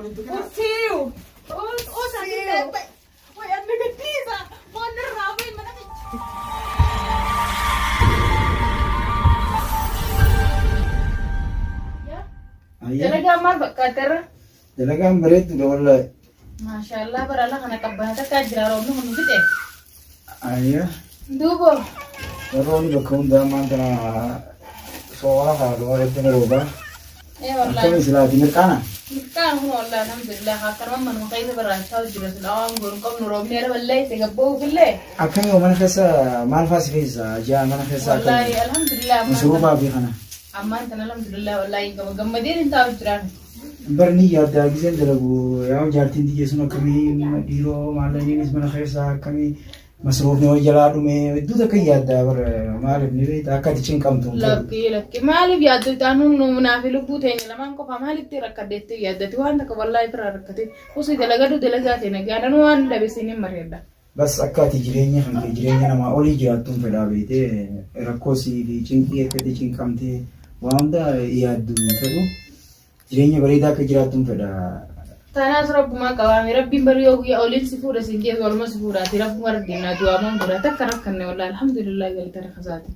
Usiu. Oh sakit tete. Woi anda gedisa. Bener ramen mana nih? Ya. Talaga mal bakater. Dalagaan bareeddudha wallahi. Maashaallah barala kana qabbata ka jira roobni kun bite. Ayya. Duubo. Roobni bakka hundaa maanta soora haadha walitti rooba. Wallahi. Akkami silaati mirqaana? Mirqaan kun wallahi alhamdulillah hakkarman man maqayda barraachaa jira silaam gon qabnu roobni era wallahi te gabboo fille. Akkami mana keessa maal faasi feessa jaa mana keessa wallahi alhamdulillah. Masruufaa fi kana. Ammaan tan alhamdulillah wallahi gammadeen hin taa'u jiraan. Barni yaaddaa giseen dalagu yaa jaartiin tiyya sun akkamii dhiiroo maallaqniinis mana keessa akkamii masruufni hojii jalaa dhume hedduu takka yaaddaa bara maaliif ni beekta akka ati cinqamtu. Lakki maaliif yaaddu taanuun naaf lubbuu teenya lamaan qofa maalitti rakkaddeetti yaaddati waan takka wallahi firaa rakkate osoo dalagadu dalagaa ta'e nagaadan waan dhabesin hin mari'adda. Bas akka ati jireenya namaa olii jiraattuun fedhaa beekte rakkoosii fi cinqii akkatti cinqamtee waan hunda yaaddu fedhu. Jireenya bareedaa akka jiraattuun fedha. Tanaas rabbumaa qabaame rabbiin barii guyyaa oliin si fuudha siin keessa olma si fuudhaati rabbuma arginaa du'aamaan godha takka rakkanne wallahi alhamdulillah galata rakkasaati.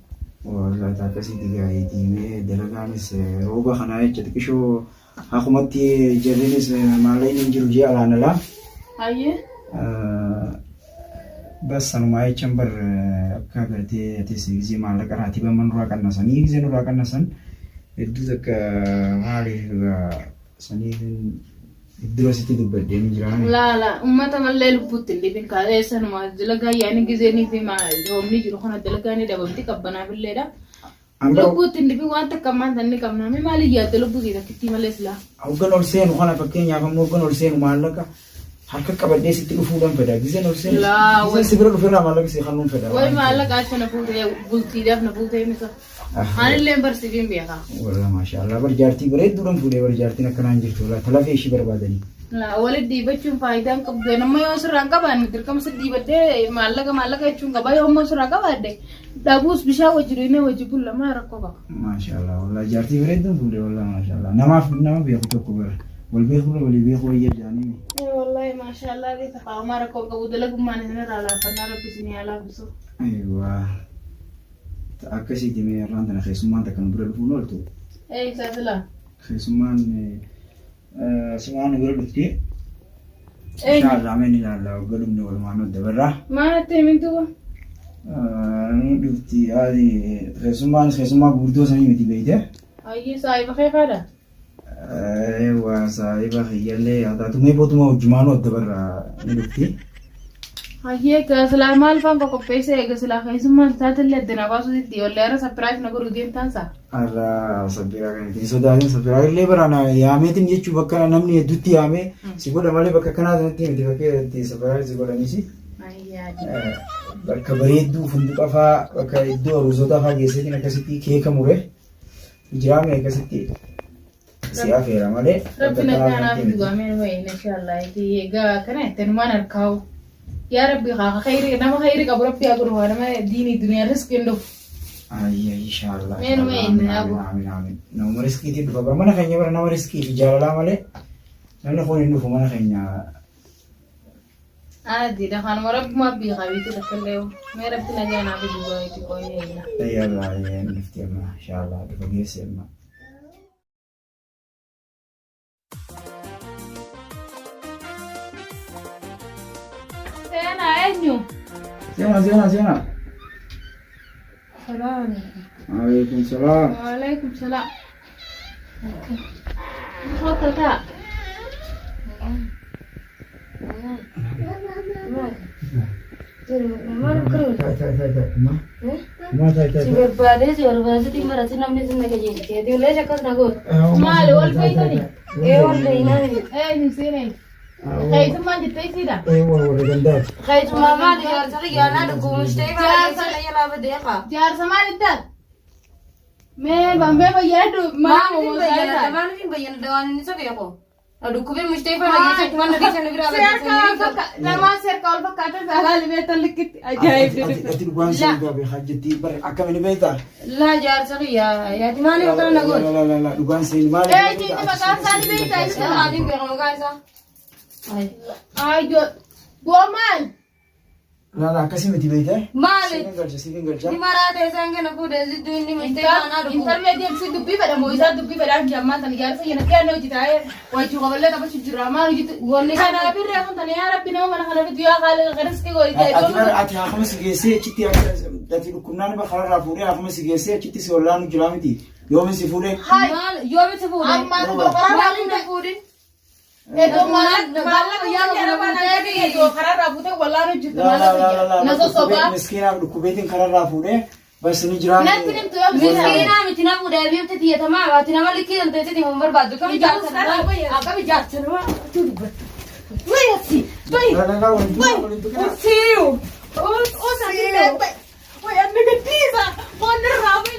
Wallahi akkasitti gaariitii dalagaanis rooba kanaa jecha xiqqishoo akkumatti jarriinis maallaqni hin jiru jee alaan alaa. Hayyee. Bas sanumaa jechaan bar akka gartee atis gisee maallaqa raatii baman nurraa qannasanii gisee nurraa qannasan hedduu takka maaliif saniif iddoo asitti dubbadhee ni jiraan. Laala ummata mallee lubbuutti illee bin kaa'eessa nama dalagaa yaani giseenii fi roobni jiru kana dalagaa ni dabamti qabbanaaf illeedha. Lubbuutti illee waan takka ammaan tanni qabna maaliif yaadda lubbuutii takkitti malee silaa. Hoggan ol seenu kana fakkeenyaaf ammoo hoggan ol seenu maallaqa harka qabadhee sitti dhufuudhaan fedha giseen ol seenu. Giseen si bira dhufeerraa maallaqa si kannuun fedha. Wayi maallaqa achi na fuutee bultiidhaaf na fuutee misa. Anillee barsiifiin beekaa. Walaa maashaallah bar jaartii bareedduudhaan fuudhee bar jaartiin akkanaan jirtu walaa talafee ishii barbaadanii. Walitti dhiibachuun faayidaan qabdu nama yoo sirraan qabaanne dirqama si dhiibaddee maallaqa jechuun qaba yoo ammoo sirraa qabaadde dhabuus bishaan wajji dhuunee wajji bullamaa rakkoo qaba. Maashaallah walaa jaartii bareedduun fuudhee walaa maashaallah nama beeku tokko bara wal beekuu walii beekuu wayya jaanii. Wallahi maashaallah beeka qaamaa rakkoo qabu dalagummaan isin irraa laafannaa rabbi isin yaa laaffisu. Ayiwaa. Akkasitti mee irraan tana keessummaan takka nu bira dhufuun ooltu. Isaa silaa. Keessummaan bira dhufti. Inshaallah ameen ilaalla wagga dhumne walumaan odda barraa. Maalatti himintu? Nu dhufti keessummaa guguddoo sanii miti beeyte. Ayyee saayiba keefaadha. Waa saayiba kiyyallee haa taatu mee bootuma wajjumaan odda barraa ni dhufti. Ayyee silaa maal faan qopheessee eega silaa keessummaan taatellee addana baasuutti wallee irra sappiraayif na godhu deemtaansa. Arraa sappiraa kanatti sodaatin sappiraa illee barana yaameetiin jechuu bakka namni hedduutti yaamee si godha malee bakka kanaa sanatti miti bakka sappiraa si godhanisi. Bakka bareedduu funduqa fa'aa bakka iddoo aruusotaa fa'aa geesseetiin akkasitti keeka mure jiraame akkasitti si afeera malee. Rabbi nagaanaaf dhugamee wayi inshaallah egaa kana ittinumaan harkaa'u. يا ربي خير نما خير قبل ربي أقول هو أنا ديني الدنيا رزق عنده. إن شاء الله. وين أبو. آمين. نوم رزقي تدفع بقى ما نخيني برا نوم رزقي في جال لا ماله. نحن خوني ندفع ما نخيني. عادي ده خان مرب ما بيخاوي تتكلم. ما ربي نجانا في جوا يتكوي هنا. يلا يا نفتي ما إن شاء الله تبغي سلمى. زينة. سلام. عليكم السلام. وعليكم السلام. تفضل تعال. مالي والبيتني. ايه والبيتني. ايه نسيني. خيط ما جت تيسيدا. ايوه ورجندات. خيط ما دي يا انا دقوم مشتاق على يلا بديقه. جار سمان انت. मैं बम्बे भैया ما في بيان دوان نسبيكو Dhukkubee mustee faana keessatti waan adeemsan biraa Nama seerqa ol fakkaatan saalaa libeetan likkitti ajaa'ibdi. Ati dhugaan siin gabe hajjetti bar akkamiin beektaa? laa jaarsa yaati maaliif akkana na godhe? Dhugaan siin maaliif Inni maqaan isaa libeetaa isa. Haadhiin beeka maqaa isaa. Ayyo. Goomaan. Lala akkasii miti beektaa? Maali? Siifin galcha. Ni maraatee isaan kana fuudhee zidduu inni mustee faanaa dhufu. Intermediate si dubbii fedhamu isaa dubbii fedhaan jammaatan ijaarsa yana dhiyaannoo hojii taa'ee wajjin qaballee taphachu jira maal hojii wanni kanaaf irree kun tani yaa rabbi nama mana kana fidu yaa qaala qanas kee gooti ta'e. Ati haafama si geessee achitti ati dhukkubnaan bakkarraa fuudhee haafama si geessee achitti si ollaanu jira miti. Yoomi si fuudhee? Yoomi si fuudhee? Amma doktora maaliin na fuudhin? Edo maallaqa yaa kana baanaa edo kararraa fuutee wallaanu jirtu maallaqa na sosobaa. Miskiinaaf dhukkubeetiin kararraa fuudhee bas ni jira. Natti nimtu yoo miskiinaa miti na fuudhee biyyoota tiyyatamaa ati nama likkii dalteetti hin barbaaddu kam ijaarsa akkam ijaarsa nama dubbatu. Wayasi. Siyo. Osa ni lepe. Wayani gatiisa. Wanda raamee